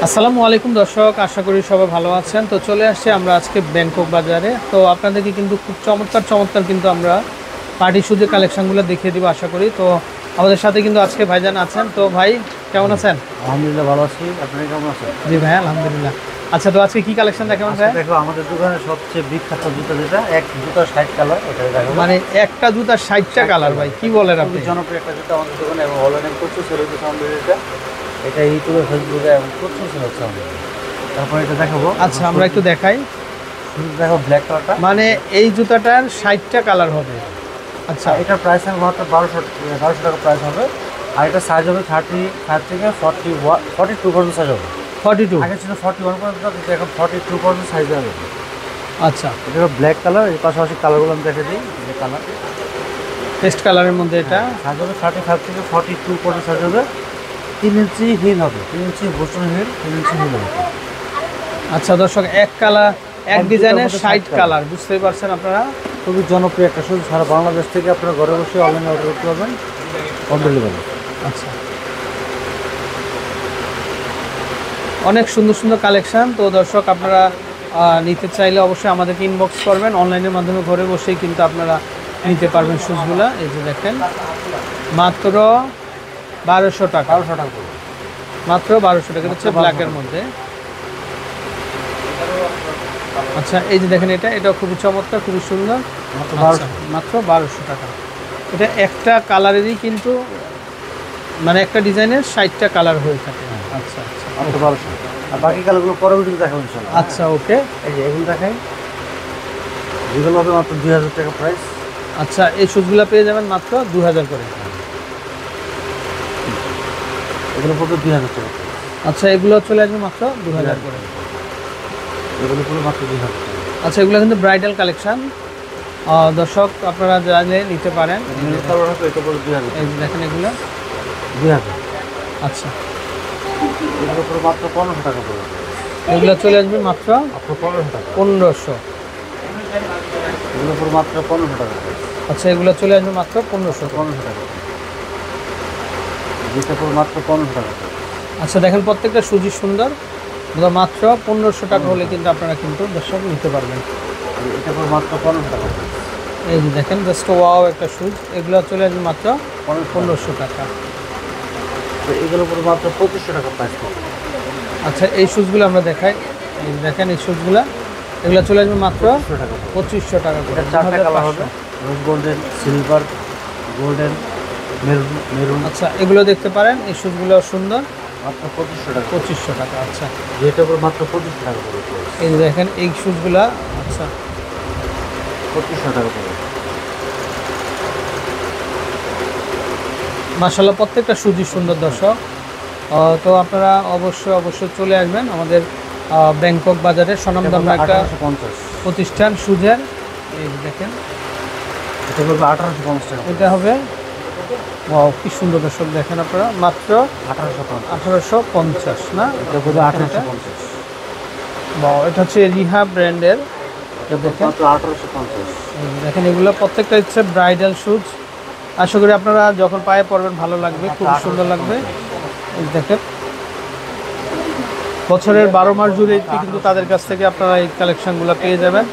আসসালামু আলাইকুম দর্শক, আশা করি সবাই ভালো আছেন। তো চলে আসছে আমরা আজকে ব্যাংকক বাজারে। তো আপনাদেরকে কিন্তু খুব চমৎকার চমৎকার কিন্তু আমরা পার্টি শুজের কালেকশনগুলো দেখিয়ে দিব আশা করি। তো আমাদের সাথে কিন্তু আজকে ভাইজান আছেন। তো ভাই কেমন আছেন? আলহামদুলিল্লাহ ভালো আছি। আপনারা কেমন আছেন? জি ভাই, আলহামদুলিল্লাহ। আচ্ছা, তো আজকে কি কালেকশন দেখাবেন ভাই? দেখো, আমাদের দোকানের সবচেয়ে বিখ্যাত জুতা যেটা, এক জুতা 60 কালার, এটা দেখো। মানে একটা জুতার 60টা কালার ভাই, কি বলেন আপনি? খুবই জনপ্রিয় একটা জুতা আমাদের দোকানে, এবং অনলাইনে প্রচুর সেল হচ্ছে আমাদের এটা। এটা ইউটিউবে, ফেসবুকে এবং প্রচুর সেল হচ্ছে আমাদের। তারপর এটা দেখাবো। আচ্ছা, আমরা একটু দেখাই। দেখো ব্ল্যাক কালারটা। মানে এই জুতাটার 60টা কালার হবে। আচ্ছা, এটার প্রাইস হবে মাত্র 1200 টাকা প্রাইস হবে। আর এটা সাইজ হবে 35 থেকে 42 পর্যন্ত সাইজ হবে। 42? আগে ছিল 41 পর্যন্ত, কিন্তু এখন 42 পর্যন্ত সাইজ হবে। আচ্ছা, এটা ব্ল্যাক কালার। এর পাশাপাশি কালারগুলো আমি দেখে দিই। এই কালার পেস্ট কালারের মধ্যে এটা সাইজ হবে 35 থেকে 42 পর্যন্ত সাইজ হবে। 3 ইঞ্চি হিল হবে, 3 ইঞ্চি বোস্টন হিল, 3 ইঞ্চি হিল হবে। আচ্ছা দর্শক, এক কালার এক ডিজাইনের 60 কালার, বুঝতেই পারছেন আপনারা। খুবই জনপ্রিয় একটা শুজ, সারা বাংলাদেশ থেকে আপনারা ঘরে বসে অনলাইনে অর্ডার করতে পারবেন, হোম ডেলিভারি। আচ্ছা, অনেক সুন্দর সুন্দর কালেকশন। তো দর্শক, আপনারা নিতে চাইলে অবশ্যই আমাদেরকে ইনবক্স করবেন। অনলাইনের মাধ্যমে ঘরে বসেই কিন্তু আপনারা নিতে পারবেন শুজগুলো। এই যে দেখেন, মাত্র 1200 টাকা। 1200 টাকা করে। মাত্র 1200 টাকা, হচ্ছে ব্ল্যাকের মধ্যে। আচ্ছা, এই যে দেখেন, এটাও খুবই চমৎকার, খুবই সুন্দর। আচ্ছা, মাত্র 1200 টাকা। এটা একটা কালারেরই কিন্তু, মানে একটা ডিজাইনের 60টা কালার হয়ে থাকে। আচ্ছা আচ্ছা, মাত্র 1200। আর বাকি কালারগুলো পরবর্তীতে দেখাবো ইনশাআল্লাহ। আচ্ছা ওকে। এই যে এগুলো দেখাই, যেগুলো হবে মাত্র 2000 টাকা প্রাইস। আচ্ছা, এই শুজগুলো পেয়ে যাবেন মাত্র 2000 করে। এগুলো পড়বে 2000 টাকা। আচ্ছা, এগুলো চলে আসবে মাত্র 2000 করে। এগুলো পড়বে মাত্র 2000 টাকা। আচ্ছা, এগুলো কিন্তু ব্রাইডাল কালেকশন। দর্শক, আপনারা জানলে নিতে পারেন। কালার হবে, এটা পড়বে 2000। এই যে দেখেন, এগুলো 2000। আচ্ছা, এগুলো পড়বে মাত্র 1500 টাকা পড়বে। এগুলো চলে আসবে মাত্র মাত্র 1500 টাকা। 1500। এগুলো পড়বে মাত্র 1500 টাকা। আচ্ছা, এগুলো চলে আসবে মাত্র 1500। 1500 টাকা। যেটা পড়বে মাত্র 1500 টাকা। আচ্ছা দেখেন, প্রত্যেকটা সুজি সুন্দর। মাত্র 1500 টাকা হলে কিন্তু আপনারা কিন্তু দর্শক নিতে পারবেন। এটা পড়বে মাত্র 1500 টাকা। এই যে দেখেন, জাস্ট ওয়াও একটা শুজ। এগুলো চলে আসবে মাত্র 1500 টাকা। তো এগুলো পড়বে মাত্র 2500 টাকা প্রাইস পড়বে। আচ্ছা, এই শুজগুলো আমরা দেখাই। এই যে দেখেন, এই শুজগুলো, এগুলো চলে আসবে মাত্র 2500 টাকা। 2500 টাকা করে। এটা 4টা কালার হবে, রোজ golden, silver, golden, maroon, maroon. আচ্ছা, এগুলো দেখতে পারেন। এই শুজগুলো সুন্দর, মাত্র 2500 টাকা। 2500 টাকা। আচ্ছা, যেটা পড়বে মাত্র 2500 টাকা পড়বে। এই যে দেখেন, এই শুজগুলা আচ্ছা 2500 টাকা পড়বে। মাশাআল্লাহ, প্রত্যেকটা সুজি সুন্দর দর্শক। তো আপনারা অবশ্যই অবশ্যই চলে আসবেন আমাদের ব্যাংকক বাজারে, স্বনামধন্য একটা 1850। প্রতিষ্ঠান সুজের। এই যে দেখেন, এটা পড়বে 1850 টাকা। এটা হবে, ওয়াও কি সুন্দর দর্শক। দেখেন আপনারা, মাত্র 1850। 1850 না? এটা পড়বে 1850। ওয়াও, এটা হচ্ছে রিহা ব্র্যান্ডের। এটা দেখেন মাত্র 1850। এই যে দেখেন, এগুলো প্রত্যেকটা হচ্ছে ব্রাইডাল শুজ। আশা করি আপনারা যখন পায়ে পরবেন ভালো লাগবে, খুব সুন্দর লাগবে। এই দেখেন, বছরের 12 মাস জুড়ে কিন্তু তাদের কাছ থেকে আপনারা এই কালেকশনগুলো পেয়ে যাবেন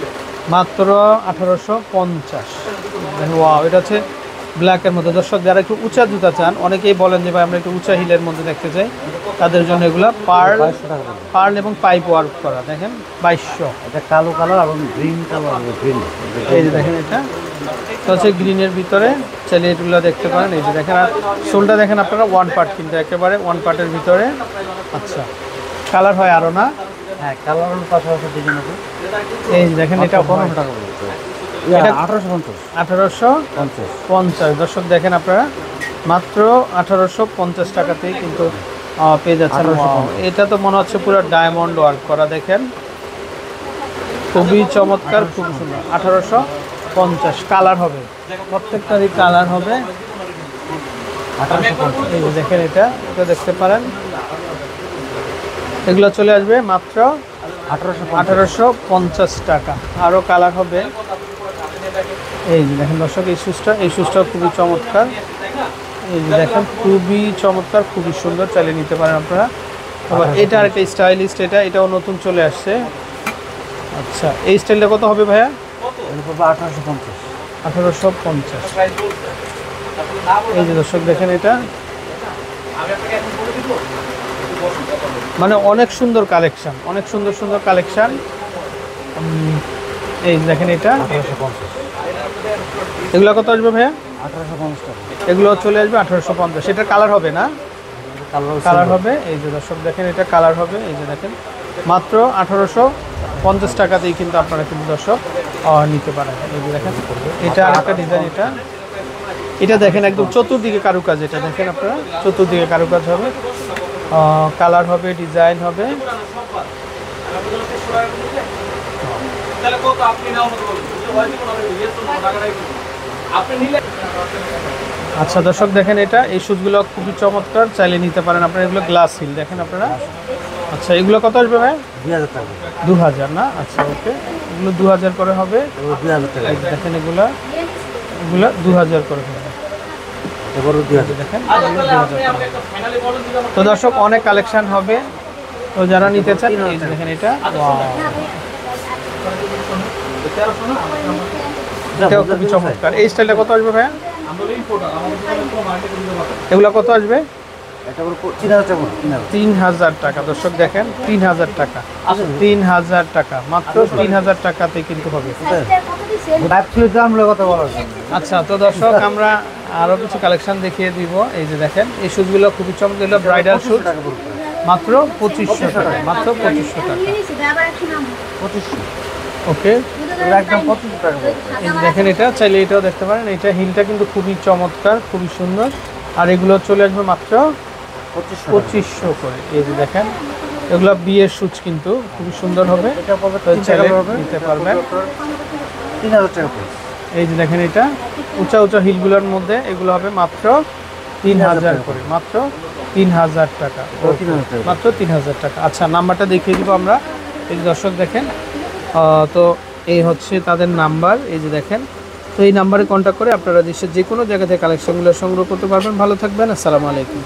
মাত্র 1850। ওয়াও, এটা হচ্ছে ব্ল্যাকের মধ্যে। দর্শক, যারা একটু উঁচা জুতা চান, অনেকেই বলেন যে ভাই আমরা একটু উঁচা হিলের মধ্যে দেখতে চাই, তাদের জন্য এগুলো পার্ল এবং পাইপ ওয়ার্ক করা। দেখেন 2200। এটা কালো কালার এবং গ্রিন কালার হবে, গ্রিন। এই যে দেখেন, এটা হচ্ছে গ্রিনের ভিতরে, চাইলে এগুলো দেখতে পারেন। এই যে দেখেন, আর সোলটা দেখেন আপনারা, ওয়ান পার্ট কিন্তু একেবারে ওয়ান পার্টের ভিতরে। আচ্ছা, কালার হয় আরও না? হ্যাঁ, কালারের পাশাপাশি ডিজাইন হবে। এই যে দেখেন, এটা 1500 টাকা পড়বে। এটা 1850। 1850। দর্শক দেখেন, আপনারা মাত্র 1850 টাকাতেই কিন্তু পেয়ে যাচ্ছেন। এটা তো মনে হচ্ছে পুরো ডায়মন্ড ওয়ার্ক করা। দেখেন, খুবই চমৎকার, খুব সুন্দর। 1850 কালার হবে, প্রত্যেকটারই কালার হবে। 1850। এই যে দেখেন, এটা দেখতে পারেন। এগুলো চলে আসবে মাত্র 1850 টাকা। আরও কালার হবে। এই যে দেখেন দর্শক, এই শুজটাও খুবই চমৎকার। এই যে দেখেন, খুবই চমৎকার, খুবই সুন্দর, চালিয়ে নিতে পারেন আপনারা। আবার এটা আরেকটা স্টাইলিস্ট, এটাও নতুন চলে আসছে। আচ্ছা, এই স্টাইলটা কত হবে ভাইয়া? এটা পড়বে 1850। 1850। এই যে দর্শক দেখেন, এটা মানে অনেক সুন্দর কালেকশন, অনেক সুন্দর সুন্দর কালেকশন। এই যে দেখেন, এটা 1850। এগুলো কত আসবে ভাইয়া? 1850 টাকা। এগুলো চলে আসবে 1850। এটার কালার হবে না? কালার হবে। এই যে দর্শক দেখেন, এটা কালার হবে। এই যে দেখেন, মাত্র 1850 টাকাতেই কিন্তু আপনারা কিন্তু দর্শক নিতে পারেন। এই যে দেখেন, এটা আরেকটা ডিজাইন। এটা দেখেন একদম চতুর্দিকে কারুকাজ। এটা দেখেন আপনারা, চতুর্দিকে কারুকাজ হবে, কালার হবে, ডিজাইন হবে। আচ্ছা দর্শক দেখেন, এই শুজগুলো খুবই চমৎকার, চাইলে নিতে পারেন আপনারা। এগুলো গ্লাস হিল দেখেন আপনারা। আচ্ছা, এগুলো কত আসবে ভাই? 2000 টাকা। 2000 না? আচ্ছা, ওকে, এগুলো 2000 করে হবে। 2000 টাকা। দেখেন, এগুলো 2000 করে হবে। এবারও 2000 দেখেন, তো দর্শক অনেক কালেকশন হবে, তো যারা নিতে চান এই যে দেখেন, এটা এটাও খুবই চমৎকার। এই স্টাইলটা কত আসবে ভাইয়া? এগুলো কত আসবে? এটা পড়বে 3000 টাকা। 3000 টাকা। দর্শক দেখেন, 3000 টাকা, 3000 টাকা, মাত্র 3000 টাকাতে কিন্তু হবে। আচ্ছা, তো দর্শক আমরা আরো কিছু কালেকশন দেখিয়ে দিব। এই যে দেখেন, এই শুজগুলো খুবই চমৎকার, এগুলো ব্রাইডাল শুজ, মাত্র 2500 টাকা, মাত্র 2500 টাকা। ওকে, একদম 2500 টাকা। এই যে দেখেন, এটা চাইলে এটাও দেখতে পারেন। এটা হিলটা কিন্তু খুবই চমৎকার, খুবই সুন্দর। আর এগুলো চলে আসবে মাত্র 2500 করে। এই যে দেখেন, এগুলো বিয়ের শুজ, কিন্তু খুবই সুন্দর হবে, চাইলে নিতে পারবেন। 3000 টাকা। এই যে দেখেন, এটা উঁচা উঁচা হিলগুলোর মধ্যে এগুলো হবে মাত্র 3000 করে, মাত্র 3000 টাকা, মাত্র 3000 টাকা। আচ্ছা, নাম্বারটা দেখিয়ে দিব আমরা। এই যে দর্শক দেখেন, তো এই হচ্ছে তাদের নাম্বার। এই যে দেখেন, তো এই নাম্বারে কন্ট্যাক্ট করে আপনারা দেশের যে কোনো জায়গা থেকে কালেকশনগুলো সংগ্রহ করতে পারবেন। ভালো থাকবেন, আসসালামু আলাইকুম।